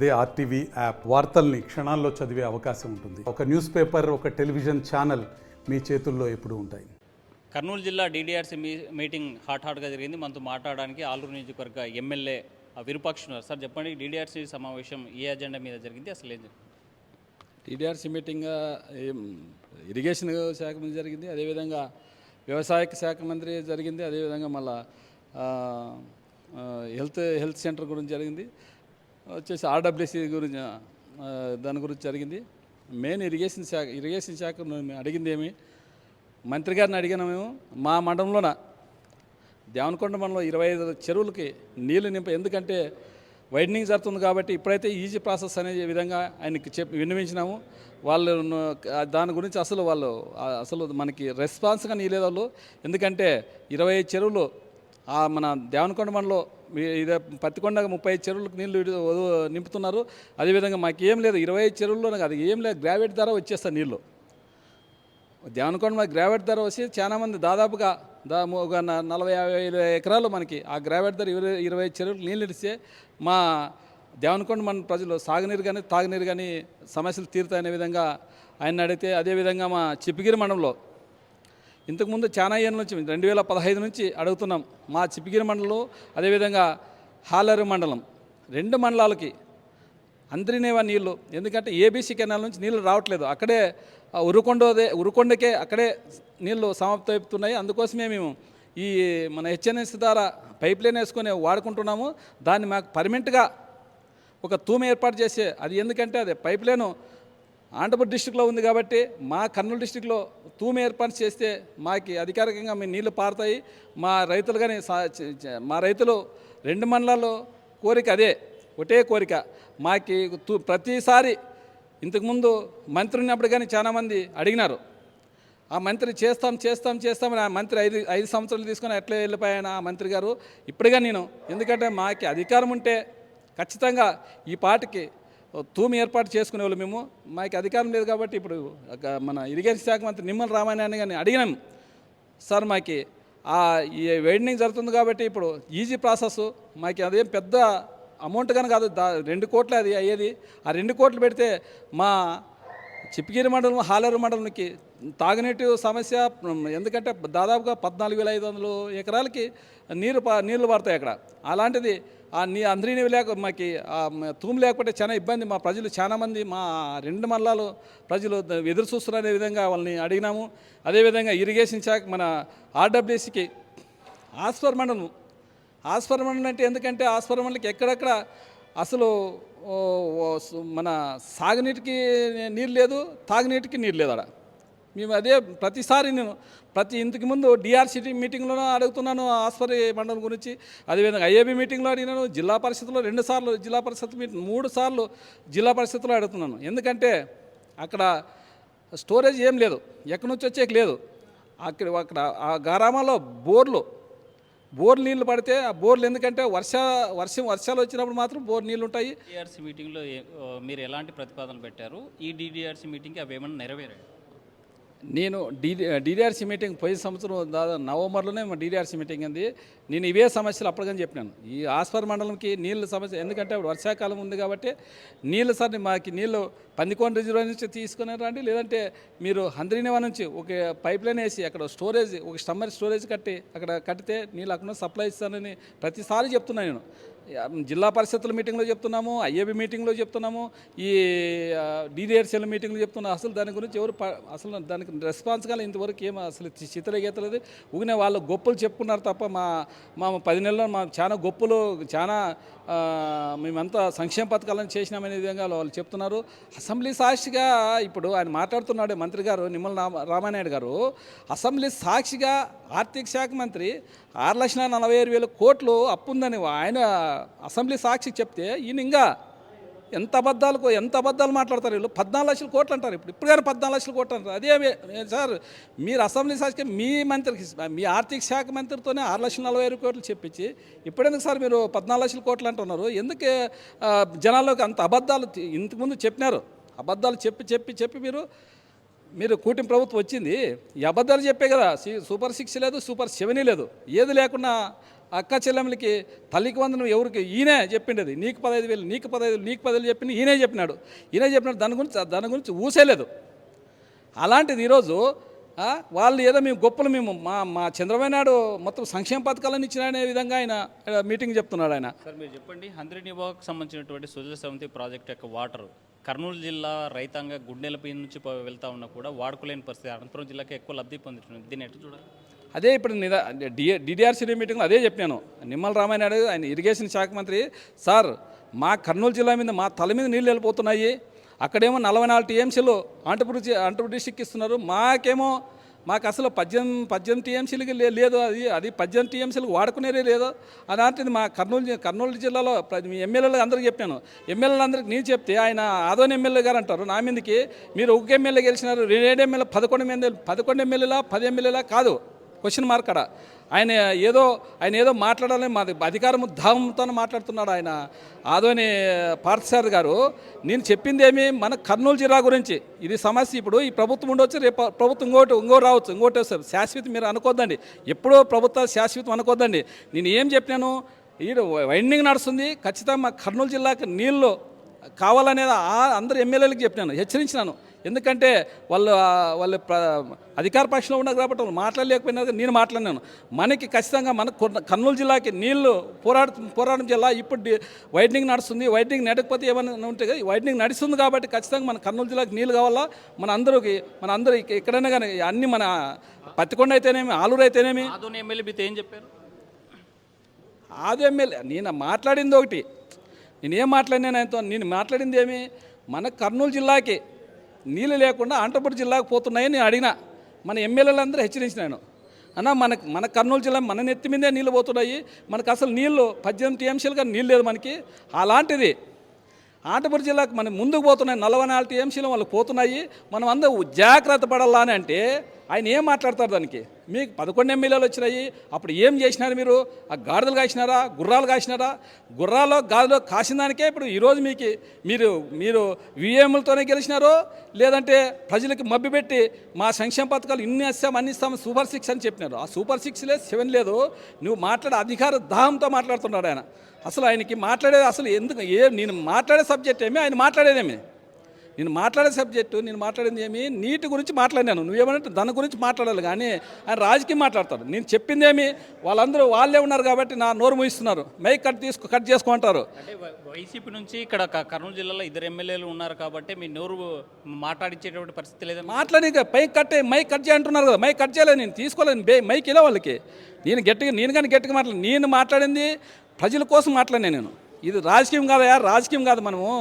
అదే RTV app వార్తల్ని క్షణాల్లో చదివే అవకాశం ఉంటుంది. ఒక న్యూస్ పేపర్, ఒక టెలివిజన్ ఛానల్ మీ చేతుల్లో ఎప్పుడూ ఉంటాయి. కర్నూలు జిల్లా డీడీఆర్సీ మీటింగ్ హాట్గా జరిగింది. మనతో మాట్లాడడానికి ఆలూరు నియోజకవర్గ ఎమ్మెల్యే విరూపాక్ష ఉన్నారు. సార్ చెప్పండి, డీడీఆర్సీ సమావేశం ఏ అజెండా మీద జరిగింది, అసలు ఏం జరిగింది? టీడీఆర్సీ మీటింగ్ ఇరిగేషన్ శాఖ మంత్రి జరిగింది, అదేవిధంగా వ్యవసాయ శాఖ మంత్రి జరిగింది, అదేవిధంగా మళ్ళా హెల్త్ సెంటర్ గురించి జరిగింది, వచ్చేసి ఆర్డబ్ల్యూసీ గురించి దాని గురించి జరిగింది. మెయిన్ ఇరిగేషన్ శాఖ అడిగింది ఏమి, మంత్రి గారిని అడిగినా మేము మా మండలంలోన దేవనకొండ మండలంలో 25 చెరువులకి నీళ్లు ఎందుకంటే వైడనింగ్ జరుగుతుంది కాబట్టి ఇప్పుడైతే ఈజీ ప్రాసెస్ అనే విధంగా ఆయనకి విన్నవించినాము. వాళ్ళు దాని గురించి అసలు మనకి రెస్పాన్స్గా నీలేదు వాళ్ళు. ఎందుకంటే 25 చెరువులు మన దేవనకొండ మండలంలో ఇదే పత్తికొండ 35 చెరువులకు నీళ్లు నింపుతున్నారు. అదేవిధంగా మాకు ఏం లేదు, 25 చెరువుల్లో అది ఏం లేదు, గ్రావైట్ ద్వారా వచ్చేస్తాయి నీళ్ళు. దేవనకొండ మాకు గ్రావైట్ ధర వచ్చి చాలామంది దాదాపుగా ఒక 40-50 ఎకరాలు మనకి ఆ గ్రావైట్ ధర 25 చెరువులకు నీళ్ళు ఇస్తే మా దేవనకొండ మన ప్రజలు సాగునీరు కానీ తాగునీరు కానీ సమస్యలు తీరుతాయనే విధంగా ఆయన అడిగితే, అదేవిధంగా మా చిప్పగిరి మండలంలో ఇంతకుముందు చాలా ఏళ్ళ నుంచి 2015 నుంచి అడుగుతున్నాం. మా చిప్పగిరి మండలంలో అదేవిధంగా హాలరు మండలం 2 మండలాలకి అందరినేవా నీళ్ళు, ఎందుకంటే ఏబీసీ కెనాల్ నుంచి నీళ్ళు రావట్లేదు. అక్కడే ఉరుకొండకే అక్కడే నీళ్ళు సమాప్తమవుతున్నాయి. అందుకోసమే మేము ఈ మన హెచ్ఎన్ఎస్ ద్వారా పైప్ లైన్ వేసుకొని వాడుకుంటున్నాము. దాన్ని మాకు పర్మనెంట్గా ఒక తూము ఏర్పాటు చేసే, అది ఎందుకంటే అదే పైప్ లైను అనంతపురం డిస్టిక్లో ఉంది కాబట్టి మా కర్నూలు డిస్టిక్లో తూము ఏర్పాటు చేస్తే మాకు అధికారికంగా మీ నీళ్లు పారుతాయి. మా రైతులు కానీ మా రైతులు 2 మండలాల్లో కోరిక అదే, ఒకటే కోరిక. మాకి ప్రతిసారి ఇంతకుముందు మంత్రి ఉన్నప్పుడు కానీ చాలామంది అడిగినారు, ఆ మంత్రి చేస్తామని ఆ మంత్రి 5 సంవత్సరాలు తీసుకొని ఎట్లా వెళ్ళిపోయాను ఆ మంత్రి గారు. ఇప్పుడుగా నేను ఎందుకంటే మాకు అధికారం ఉంటే ఖచ్చితంగా ఈ పాటికి తూము ఏర్పాటు చేసుకునే వాళ్ళు మేము. మాకు అధికారం లేదు కాబట్టి ఇప్పుడు మన ఇరిగేషన్ శాఖ మంత్రి నిమ్మల రామాయణాన్ని కానీ అడిగినాం, సార్ మాకు ఈ వైడనింగ్ జరుగుతుంది కాబట్టి ఇప్పుడు ఈజీ ప్రాసెస్, మాకు అదేం పెద్ద అమౌంట్ కానీ కాదు, 2 కోట్లు అది అయ్యేది. ఆ 2 కోట్లు పెడితే మా చిప్పగిరి మండలం హాలరు మండలంకి తాగునీటి సమస్య, ఎందుకంటే దాదాపుగా 14,500 ఎకరాలకి నీళ్లు పడతాయి అక్కడ. అలాంటిది అందరి నీళ్ళు లేక మాకు తూము లేకపోతే చాలా ఇబ్బంది. మా ప్రజలు చాలామంది మా 2 మండలాలు ప్రజలు ఎదురు చూస్తున్న విధంగా వాళ్ళని అడిగినాము. అదేవిధంగా ఇరిగేషన్ శాఖ మన ఆర్డబ్ల్యూసీకి ఆస్పర్ మండలం అంటే ఎందుకంటే ఆస్పర్ మండలికి ఎక్కడెక్కడ అసలు మన సాగునీటికి నీరు లేదు, తాగునీటికి నీరు లేదు అక్కడ. మేము అదే ప్రతిసారి నేను ఇంతకు ముందు డిఆర్సిటీ మీటింగ్లోనూ అడుగుతున్నాను ఆస్పరి మండలం గురించి, అదేవిధంగా ఐఏబీ మీటింగ్లో అడిగినాను, జిల్లా పరిషత్లో 2 సార్లు, జిల్లా పరిషత్ మీటింగ్ 3 సార్లు జిల్లా పరిషత్లో అడుగుతున్నాను. ఎందుకంటే అక్కడ స్టోరేజ్ ఏం లేదు, ఎక్కడి నుంచి వచ్చేకి లేదు. అక్కడ ఆ గ్రామాల్లో బోర్ నీళ్లు పడితే ఆ బోర్లు ఎందుకంటే వర్షాలు వచ్చినప్పుడు మాత్రం బోర్ నీళ్ళు ఉంటాయి. డీడీఆర్సీ మీటింగ్లో మీరు ఎలాంటి ప్రతిపాదనలు పెట్టారు? ఈ డీడీఆర్సీ మీటింగ్కి అవి ఏమైనా నెరవేరాయి? నేను డీడీఆర్సీ మీటింగ్ పోయిన సంవత్సరం దాదాపు నవంబర్లోనే మా డీడీఆర్సీ మీటింగ్ ఉంది. నేను ఇవే సమస్యలు అప్పటికని చెప్పినాను. ఈ ఆస్పర్ మండలంకి నీళ్ళ సమస్య, ఎందుకంటే వర్షాకాలం ఉంది కాబట్టి నీళ్ళు సార్ మాకు నీళ్ళు పందికోన రిజర్వాయర్ నుంచి తీసుకుని రండి, లేదంటే మీరు హంద్రీనేవా నుంచి ఒక పైప్ లైన్ వేసి అక్కడ స్టోరేజ్, ఒక స్టమ్మర్ స్టోరేజ్ అక్కడ కట్టితే నీళ్ళు అక్కడ సప్లై ఇస్తానని ప్రతిసారి చెప్తున్నాను నేను. జిల్లా పరిషత్తుల మీటింగ్లో చెప్తున్నాము, ఐఏబీ మీటింగ్లో చెప్తున్నాము, ఈ డీడీఆర్సీల మీటింగ్లో చెప్తున్నాము. అసలు దాని గురించి అసలు దానికి రెస్పాన్స్ కానీ ఇంతవరకు ఏమో అసలు చిత్రగీతలేదు. ఊగిన వాళ్ళు గొప్పలు చెప్పుకున్నారు తప్ప మా 10 నెలల్లో మా చాలా గొప్పలు, చాలా మేమంతా సంక్షేమ పథకాలను చేసినామనే విధంగా వాళ్ళు చెప్తున్నారు. అసెంబ్లీ సాక్షిగా ఇప్పుడు ఆయన మాట్లాడుతున్నాడు మంత్రి గారు నిమ్మల రామానాయుడు గారు. అసెంబ్లీ సాక్షిగా ఆర్థిక శాఖ మంత్రి 6,47,000 కోట్లు అప్పు ఉందని ఆయన అసెంబ్లీ సాక్షికి చెప్తే ఈయన ఇంకా ఎంత అబద్ధాలు మాట్లాడతారు వీళ్ళు. 14 లక్షల కోట్లు అంటారు. ఇప్పుడు కానీ 14 లక్షల కోట్లు అంటారు. అదే సార్, మీరు అసెంబ్లీ సాక్షిగా మీ మంత్రికి, మీ ఆర్థిక శాఖ మంత్రితోనే 6,40,000 కోట్లు చెప్పించి ఇప్పుడెందుకు సార్ మీరు 14 లక్షల కోట్లు అంటున్నారు? ఎందుకు జనాల్లోకి అంత అబద్ధాలు ఇంతకుముందు చెప్పినారు? అబద్ధాలు చెప్పి మీరు మీరు కూటమి ప్రభుత్వం వచ్చింది ఈ అబద్ధాలు చెప్పే కదా. సూపర్ 6 లేదు, సూపర్ 7 లేదు, ఏది లేకుండా అక్క చెల్లెమ్మలకి తల్లికి వందనం ఎవరికి ఈయనే చెప్పిండేది. నీకు 15,000, నీకు 15,000, నీకు 10,000 చెప్పింది ఈయనే చెప్పినాడు. దాని గురించి ఊసేలేదు. అలాంటిది ఈరోజు వాళ్ళు ఏదో మేము గొప్పలు, మేము మా చంద్రబాబు నాయుడు మొత్తం సంక్షేమ పథకాలను ఇచ్చిననే విధంగా ఆయన మీటింగ్ చెప్తున్నాడు ఆయన. సార్ మీరు చెప్పండి, హంద్రీనివాకు సంబంధించినటువంటి సుజల సమితి ప్రాజెక్ట్ యొక్క వాటర్ కర్నూలు జిల్లా రైతాంగ గుండెలపై నుంచి వెళ్తా ఉన్నా కూడా వాడుకోలేని పరిస్థితి. అనంతపురం జిల్లాకి ఎక్కువ లబ్ధి పొందుతుంది. దీన్ని ఎట్లా చూడాలి? అదే ఇప్పుడు డిడిఆర్సీ మీటింగ్లో అదే చెప్పినాను. నిమ్మల రామాయణ నాయుడు ఆయన ఇరిగేషన్ శాఖ మంత్రి, సార్ మా కర్నూలు జిల్లా మీద మా తల మీద నీళ్ళు వెళ్ళిపోతున్నాయి, అక్కడేమో 44 టీఎంసీలు అనంతపురం డిస్టిక్ ఇస్తున్నారు, మాకు అసలు 18 టీఎంసీలకి లేదు, అది 18 టీఎంసీలకు వాడుకునేదే లేదు. అలాంటిది మా కర్నూలు జిల్లాలో ఎమ్మెల్యేలు అందరికీ చెప్పాను. ఎమ్మెల్యేలు అందరికీ నేను చెప్తే ఆయన ఆదోని ఎమ్మెల్యే గారు అంటారు నా మీదకి, మీరు ఒక ఎమ్మెల్యే గెలిచినారు, 2 ఎమ్మెల్యే 11 ఎమ్మెల్యేలా 10 ఎమ్మెల్యేలా కాదు క్వశ్చన్ మార్క్ అక్కడ. ఆయన ఏదో మాట్లాడాలని మాది అధికారం ధామంతో మాట్లాడుతున్నాడు ఆయన. ఆదోని పార్థసారథి గారు, నేను చెప్పిందేమి మన కర్నూలు జిల్లా గురించి. ఇది సమస్య. ఇప్పుడు ఈ ప్రభుత్వం ఉండొచ్చు, రేపు ప్రభుత్వం ఇంకోటి రావచ్చు, ఇంకోటి వస్తుంది. శాశ్వతం మీరు అనుకోద్దండి, ఎప్పుడో ప్రభుత్వాలు శాశ్వతం అనుకోద్దండి. నేను ఏం చెప్పినాను, ఈడు వైండింగ్ నడుస్తుంది, ఖచ్చితంగా మా కర్నూలు జిల్లాకి నీళ్ళు కావాలనేది అందరు ఎమ్మెల్యేలకు చెప్పినాను, హెచ్చరించినాను. ఎందుకంటే వాళ్ళు అధికార పక్షంలో ఉన్నారు కాబట్టి వాళ్ళు మాట్లాడలేకపోయినా నేను మాట్లాడినాను. మనకి ఖచ్చితంగా మన కర్నూలు జిల్లాకి నీళ్లు పోరాటం జిల్లా. ఇప్పుడు వైడనింగ్ నడుస్తుంది, వైడనింగ్ నడకపోతే ఏమైనా ఉంటే వైడనింగ్ నడుస్తుంది కాబట్టి ఖచ్చితంగా మన కర్నూలు జిల్లాకి నీళ్ళు కావాలా. మన అందరూ ఎక్కడైనా కానీ అన్ని మన పత్తికొండ అయితేనేమి, ఆలూరు అయితేనేమి. ఆదోని ఎమ్మెల్యే మీతో ఏం చెప్పారు? ఆదో ఎమ్మెల్యే నేను మాట్లాడింది ఒకటి, నేనేం మాట్లాడినాను ఆయనతో, నేను మాట్లాడింది ఏమి, మన కర్నూలు జిల్లాకి నీళ్ళు లేకుండా అనంతపురం జిల్లాకు పోతున్నాయని నేను అడిగినా. మన ఎమ్మెల్యేలందరూ హెచ్చరించినాను, అన్న మన కర్నూలు జిల్లా మన నెత్తి మీదే నీళ్ళు పోతున్నాయి, మనకు అసలు నీళ్ళు 18 టీఎంసీలుగా నీళ్ళు లేదు మనకి. అలాంటిది అనంతపురం జిల్లాకు మనం ముందుకు పోతున్నాయి, 44 టీఎంసీలు వాళ్ళకి పోతున్నాయి, మనం అందరూ జాగ్రత్త పడాలని అంటే ఆయన ఏం మాట్లాడతారు దానికి? మీకు 11 ఎమ్మెల్యేలు వచ్చినాయి, అప్పుడు ఏం చేసినారు మీరు? ఆ గాడిదలు కాసినారా, గుర్రాలు కాసినారా? గుర్రాలు గాడిలో కాసిన దానికే ఇప్పుడు ఈరోజు మీరు విఎంలతోనే గెలిచినారో, లేదంటే ప్రజలకు మభ్యపెట్టి మా సంక్షేమ పథకాలు ఇన్ని ఇస్తాం సూపర్ 6 అని చెప్పినారు. ఆ సూపర్ 6 లేదు, 7 లేదు. నువ్వు మాట్లాడే అధికార దాహంతో మాట్లాడుతున్నాడు ఆయన. అసలు ఆయనకి మాట్లాడేది అసలు ఎందుకు? నేను మాట్లాడే సబ్జెక్ట్ ఏమి, ఆయన మాట్లాడేదేమి? నేను మాట్లాడే సబ్జెక్టు, నేను మాట్లాడింది ఏమి, నీటి గురించి మాట్లాడినాను. నువ్వేమంటే దాని గురించి మాట్లాడాలి, కానీ ఆయన రాజకీయం మాట్లాడతాడు. నేను చెప్పింది ఏమి, వాళ్ళందరూ వాళ్ళే ఉన్నారు కాబట్టి నా నోరు మూయిస్తున్నారు, మైక్ కట్ చేసుకోంటారు. అంటే వైసీపీ నుంచి ఇక్కడ కర్నూలు జిల్లాలో 2 ఎమ్మెల్యేలు ఉన్నారు కాబట్టి మీ నోరు మాట్లాడించేటువంటి పరిస్థితి లేదా? మాట్లాడి మైక్ కట్ చేయంటున్నారు కదా, మైక్ కట్ చేయలేదు, నేను తీసుకోలేదు మైక్ ఇలా వాళ్ళకి. నేను కానీ గట్టిగా నేను మాట్లాడింది ప్రజల కోసం మాట్లాడినా నేను. ఇది రాజకీయం కాదయా, రాజకీయం కాదు. మనము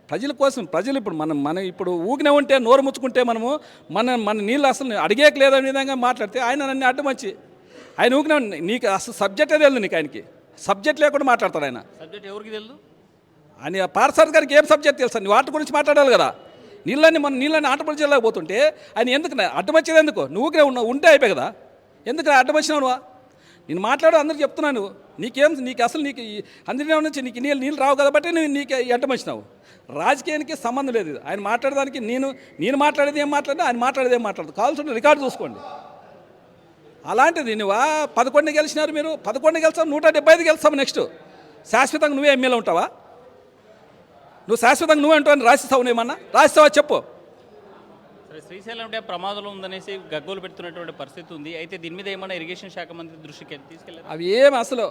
ప్రజల కోసం, ప్రజలు ఇప్పుడు మనం ఇప్పుడు ఊగినే ఉంటే, నోరు ముచ్చుకుంటే మనము మన నీళ్ళు అసలు అడిగేయలేదనే విధంగా మాట్లాడితే ఆయన నన్ను అడ్డమచ్చి ఆయన ఊగిన, నీకు అసలు సబ్జెక్టే తెలియదు, నీకు ఆయనకి సబ్జెక్ట్ లేకుండా మాట్లాడతాడు ఆయన. సబ్జెక్ట్ ఎవరికి తెలుసు? అని పార్థసారథి గారికి ఏం సబ్జెక్ట్ తెలుసా? నీ వాటి గురించి మాట్లాడాలి కదా. నీళ్ళని అనంతపురం జిల్లాకు పోతుంటే ఆయన ఎందుకు అడ్డమచ్చేది? ఎందుకు? నువ్వుకే ఉంటే అయిపోయి కదా, ఎందుకు అడ్డమచ్చినావు నువ్వు? నేను మాట్లాడు అందరికి చెప్తున్నాను, నీకు అసలు అందరి నుంచి నీకు నీళ్ళు రావు కాబట్టి నీకు అడ్డమచ్చినావు. రాజకీయానికి సంబంధం లేదు. ఆయన మాట్లాడడానికి నేను మాట్లాడేది ఏం మాట్లాడినా ఆయన మాట్లాడేది ఏం మాట్లాడదు. కావాల్సిన రికార్డు చూసుకోండి. అలాంటిది నువ్వు 11 గెలిచినారు, మీరు 11 గెలిచావు, 175 గెలిచావు. నెక్స్ట్ శాశ్వతంగా నువ్వే ఎమ్మెల్యే ఉంటావా? నువ్వు శాశ్వతంగా నువ్వే ఉంటావని రాసిస్తావు? నువ్వేమన్నా రాసిస్తావా చెప్పు. సరే, శ్రీశైలం అంటే ప్రమాదంలో ఉందనేసి గగ్గోలు పెడుతున్నటువంటి పరిస్థితి ఉంది. అయితే దీని మీద ఏమైనా ఇరిగేషన్ శాఖ మంత్రి దృష్టికి తీసుకెళ్ళారు? అవి ఏం అసలు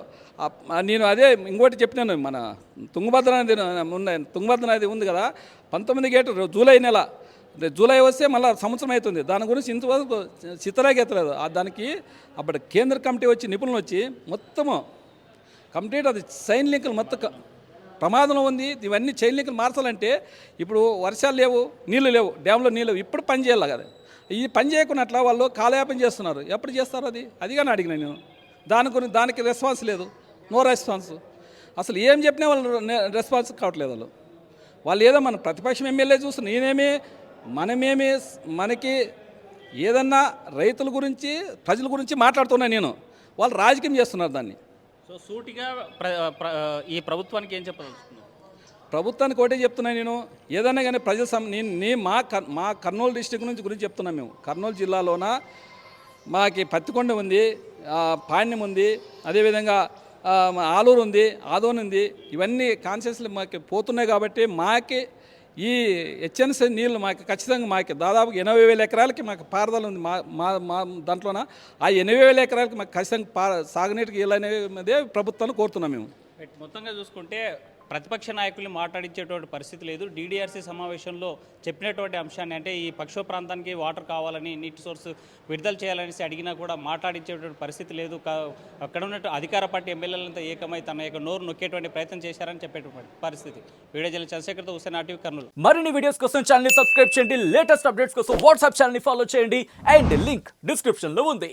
నేను అదే ఇంకోటి చెప్పినాను, మన తుంగభద్ర నది ఉంది కదా, 19 గేటు జూలై నెల, జూలై వస్తే మళ్ళీ సంవత్సరం అవుతుంది. దాని గురించి ఇంతవరకు చిత్తరాకి ఎత్తలేదు. దానికి అప్పుడు కేంద్ర కమిటీ వచ్చి, నిపుణులు వచ్చి మొత్తము కంప్లీట్ అది చైన్ లింకులు మొత్తం ప్రమాదంలో ఉంది. ఇవన్నీ చైన్ లింకులు మార్చాలంటే ఇప్పుడు వర్షాలు లేవు, నీళ్ళు లేవు, డ్యామ్లో నీళ్ళు లేవు, ఇప్పుడు పని చేయాలి కదా. ఈ పని చేయకున్నట్ల వాళ్ళు కాలయాపన చేస్తున్నారు. ఎప్పుడు చేస్తారు అది కానీ అడిగినా నేను. దానికి రెస్పాన్స్ లేదు, నో రెస్పాన్స్. అసలు ఏం చెప్పినా వాళ్ళు రెస్పాన్స్ కావట్లేదు. వాళ్ళు ఏదో మన ప్రతిపక్షం ఎమ్మెల్యే చూస్తున్నారు, మనకి ఏదన్నా రైతుల గురించి, ప్రజల గురించి మాట్లాడుతున్నా నేను. వాళ్ళు రాజకీయం చేస్తున్నారు దాన్ని. సో సూటిగా ఈ ప్రభుత్వానికి ఏం చెప్పదలుచుకున్నారు? ప్రభుత్వానికి ఒకటే చెప్తున్నా నేను, ఏదైనా కానీ ప్రజల మా కర్నూలు డిస్టిక్ నుంచి గురించి చెప్తున్నాం మేము. కర్నూలు జిల్లాలోన మాకి పత్తికొండ ఉంది, పాణ్యం ఉంది, అదేవిధంగా ఆలూరు ఉంది, ఆదోని ఉంది. ఇవన్నీ కాన్షియస్లు మాకు పోతున్నాయి కాబట్టి మాకి ఈ హెచ్ఎన్సీ నీళ్ళు మాకు ఖచ్చితంగా మాకు దాదాపు 80,000 ఎకరాలకి మాకు పారుదల ఉంది. మా దాంట్లోన ఆ 80,000 ఎకరాలకి మాకు ఖచ్చితంగా సాగునీటికి వీళ్ళనేదే ప్రభుత్వాన్ని కోరుతున్నాం మేము. మొత్తంగా చూసుకుంటే ప్రతిపక్ష నాయకుల్ని మాట్లాడించేటువంటి పరిస్థితి లేదు. డీడీఆర్సీ సమావేశంలో చెప్పినటువంటి అంశాన్ని, అంటే ఈ పక్షో ప్రాంతానికి వాటర్ కావాలని, నీటి సోర్స్ విడుదల చేయాలనేసి అడిగినా కూడా మాట్లాడించేటువంటి పరిస్థితి లేదు. అక్కడ ఉన్నట్టు అధికార పార్టీ ఎమ్మెల్యేలంతా ఏకమై తన యొక్క నోరు నొక్కేటువంటి ప్రయత్నం చేశారని చెప్పేటువంటి పరిస్థితి. వీడియో జర్నలిస్ట్ చంద్రశేఖర్తో హుస్సేన్, ఆర్టీవీ కర్నూలు. మరిన్ని వీడియోస్ కోసం ఛానల్ ని సబ్స్క్రైబ్ చేయండి, లేటెస్ట్ అప్డేట్స్ కోసం వాట్సాప్ ఛానల్ ని ఫాలో చేయండి అండ్ లింక్ డిస్క్రిప్షన్ లో ఉంది.